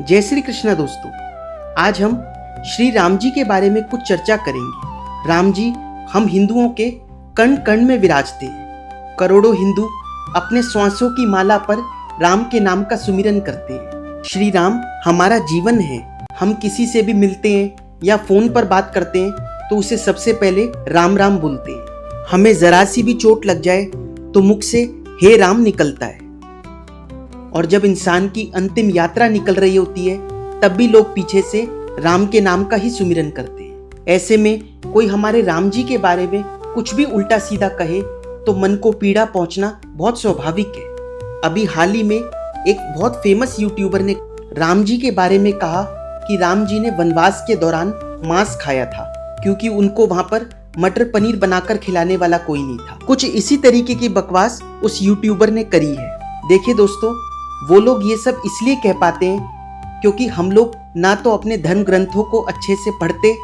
जय श्री कृष्णा दोस्तों। आज हम श्री राम जी के बारे में कुछ चर्चा करेंगे। राम जी हम हिंदुओं के कण कण में विराजते हैं। करोड़ों हिंदू अपने श्वासों की माला पर राम के नाम का सुमिरन करते हैं। श्री राम हमारा जीवन है। हम किसी से भी मिलते हैं या फोन पर बात करते हैं तो उसे सबसे पहले राम राम बोलते हैं। हमें जरा सी भी चोट लग जाए तो मुख से हे राम निकलता है। और जब इंसान की अंतिम यात्रा निकल रही होती है तब भी लोग पीछे से राम के नाम का ही सुमिरन करते हैं। ऐसे में कोई हमारे राम जी के बारे में कुछ भी उल्टा सीधा कहे तो मन को पीड़ा पहुंचना बहुत स्वाभाविक है। अभी हाल ही में एक बहुत फेमस यूट्यूबर ने राम जी के बारे में कहा कि राम जी ने वनवास के दौरान मांस खाया था क्योंकि उनको वहां पर मटर पनीर बनाकर खिलाने वाला कोई नहीं था। कुछ इसी तरीके की बकवास उस यूट्यूबर ने करी है। देखिए दोस्तों, वो लोग ये सब इसलिए कह पाते हैं क्योंकि हम लोग ना तो अपने धर्म ग्रंथों को अच्छे से पढ़ते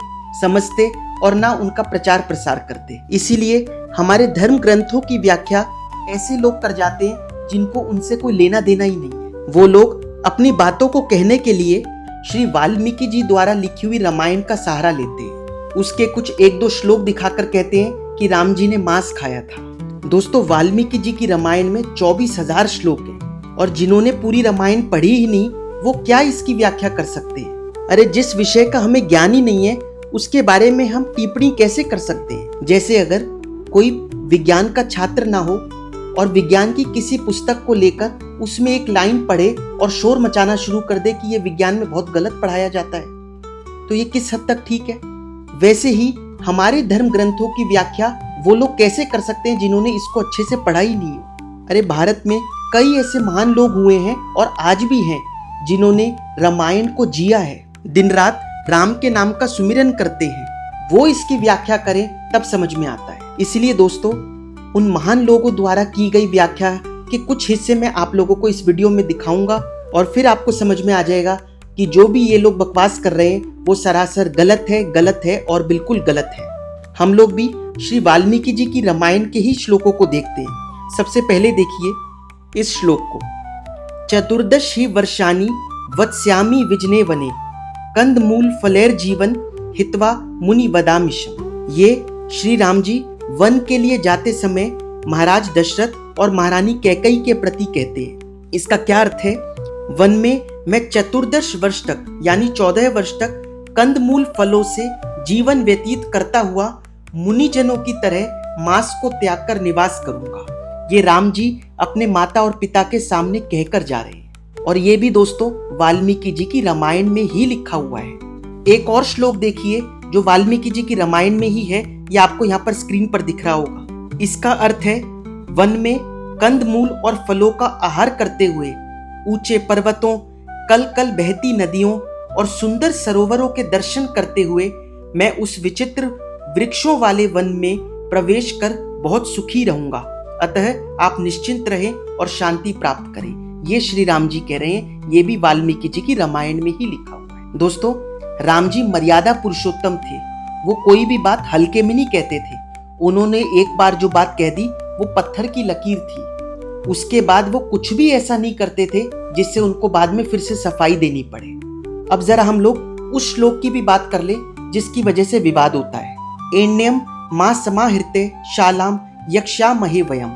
समझते और ना उनका प्रचार प्रसार करते। इसीलिए हमारे धर्म ग्रंथों की व्याख्या ऐसे लोग कर जाते हैं जिनको उनसे कोई लेना देना ही नहीं है। वो लोग अपनी बातों को कहने के लिए श्री वाल्मीकि जी द्वारा लिखी हुई रामायण का सहारा लेते हैं। उसके कुछ एक दो श्लोक दिखाकर कहते हैं कि राम जी ने मांस खाया था। दोस्तों, वाल्मीकि जी की रामायण में 24,000 श्लोक हैं और जिन्होंने पूरी रामायण पढ़ी ही नहीं वो क्या इसकी व्याख्या कर सकते हैं। अरे जिस विषय का हमें ज्ञान ही नहीं है उसके बारे में हम टिप्पणी कैसे कर सकते हैं। जैसे अगर कोई विज्ञान का छात्र ना हो और विज्ञान की किसी पुस्तक को लेकर उसमें एक लाइन पढ़े और शोर मचाना शुरू कर दे कि ये विज्ञान में बहुत गलत पढ़ाया जाता है, तो ये किस हद तक ठीक है। वैसे ही हमारे धर्म ग्रंथों की व्याख्या वो लोग कैसे कर सकते हैं जिन्होंने इसको अच्छे से पढ़ा ही नहीं हो। अरे भारत में कई ऐसे महान लोग हुए हैं और आज भी हैं जिन्होंने रामायण को जिया है, दिन रात राम के नाम का सुमिरन करते हैं। वो इसकी व्याख्या करें तब समझ में आता है। इसलिए दोस्तों, उन महान लोगों द्वारा की गई व्याख्या के कुछ हिस्से मैं आप लोगों को इस वीडियो में दिखाऊंगा और फिर आपको समझ में आ जाएगा कि जो भी ये लोग बकवास कर रहे हैं वो सरासर गलत है और बिल्कुल गलत है। हम लोग भी श्री वाल्मीकि जी की रामायण के ही श्लोकों को देखते हैं। सबसे पहले देखिए इस श्लोक को। चतुर्दश ही वर्षाणि वत्स्यामि विजने वने कंदमूल फलेर जीवन हित्वा मुनि वदामिशम। ये श्री राम जी वन के लिए जाते समय महाराज दशरथ और महारानी कैकेयी के प्रति कहते हैं। इसका क्या अर्थ है? वन में मैं चतुर्दश वर्ष तक यानी 14 वर्ष तक कंदमूल फलों से जीवन व्यतीत करता हुआ मुनिजनों की तरह मांस को त्याग कर निवास करूंगा। ये राम जी अपने माता और पिता के सामने कहकर जा रहे हैं और ये भी दोस्तों वाल्मीकि जी की रामायण में ही लिखा हुआ है। एक और श्लोक देखिए जो वाल्मीकि जी की रामायण में ही है, ये आपको यहाँ पर स्क्रीन पर दिख रहा होगा। इसका अर्थ है वन में कंदमूल और फलों का आहार करते हुए ऊंचे पर्वतों, कल कल बहती नदियों और सुंदर सरोवरों के दर्शन करते हुए मैं उस विचित्र वृक्षों वाले वन में प्रवेश कर बहुत सुखी रहूंगा। अतः आप निश्चिंत रहें और शांति प्राप्त करें। ये श्री राम जी कह रहे हैं, ये भी वाल्मीकि जी की रामायण में ही लिखा हुआ है। दोस्तों, राम जी मर्यादा पुरुषोत्तम थे। वो कोई भी बात हल्के में नहीं कहते थे। उन्होंने एक बार जो बात कह दी वो पत्थर की लकीर थी। उसके बाद वो कुछ भी ऐसा नहीं करते थे जिससे उनको बाद में फिर से सफाई देनी पड़े। अब जरा हम लोग उस श्लोक की भी बात कर ले जिसकी वजह से विवाद होता है। एण्यम मां समाहृते शालाम यक्षा महे वयम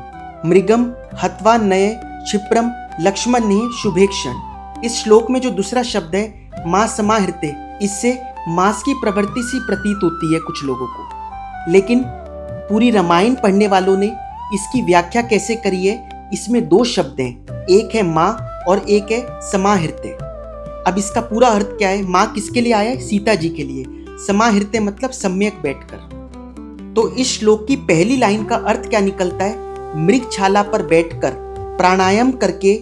मृगम हत्वा नये क्षिप्रम लक्ष्मण ने शुभेक्षण। इस श्लोक में जो दूसरा शब्द है मां समाहृते, इससे मांस की प्रवृत्ति सी प्रतीत होती है कुछ लोगों को, लेकिन पूरी रामायण पढ़ने वालों ने इसकी व्याख्या कैसे करी है, इसमें दो शब्द हैं, एक है मां और एक है समाहृते। अब इसका पूरा अर्थ क्या है? मां किसके लिए आया है? सीता जी के लिए। समाहृते मतलब सम्यक बैठकर। तो इस श्लोक की पहली लाइन का अर्थ क्या निकलता है? मृगछाला पर बैठकर प्राणायाम करके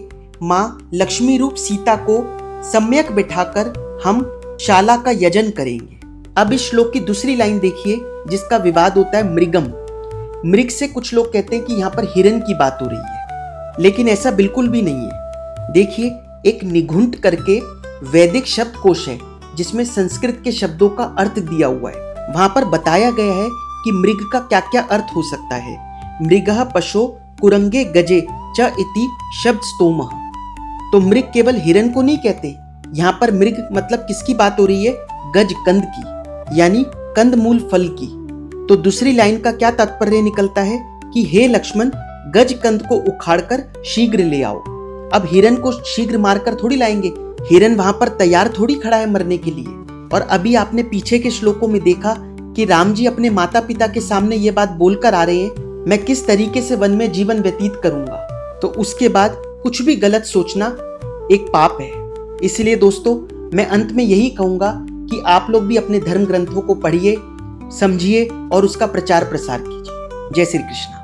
मां लक्ष्मी रूप सीता को सम्यक बिठाकर हम शाला का यजन करेंगे। अब इस श्लोक की दूसरी लाइन देखिए जिसका विवाद होता है मृगम। मृग से कुछ लोग कहते हैं कि यहाँ पर हिरण की बात हो रही है, लेकिन ऐसा बिल्कुल भी नहीं है। देखिए, एक निघुंट करके वैदिक शब्दकोश है जिसमें संस्कृत के शब्दों का अर्थ दिया हुआ है। वहां पर बताया गया है कि मृग का क्या क्या अर्थ हो सकता है। मृगः पशो कुरंगे गजे च इति शब्द स्तोमः। तो मृग केवल हिरण को नहीं कहते, यहाँ पर मृग मतलब किसकी बात हो रही है? गज कंद की, यानी कंदमूल फल की। तो दूसरी लाइन का क्या तात्पर्य निकलता है कि हे लक्ष्मण, गज कंद को उखाड़कर शीघ्र ले आओ। अब हिरन को शीघ्र मारकर थोड़ी लाएंगे, हिरन वहां पर तैयार थोड़ी खड़ा है मरने के लिए। और अभी आपने पीछे के श्लोकों में देखा कि राम जी अपने माता पिता के सामने ये बात बोलकर आ रहे हैं, मैं किस तरीके से वन में जीवन व्यतीत करूंगा। तो उसके बाद कुछ भी गलत सोचना एक पाप है। इसलिए दोस्तों, मैं अंत में यही कहूंगा कि आप लोग भी अपने धर्म ग्रंथों को पढ़िए, समझिए और उसका प्रचार प्रसार कीजिए। जय श्री कृष्ण।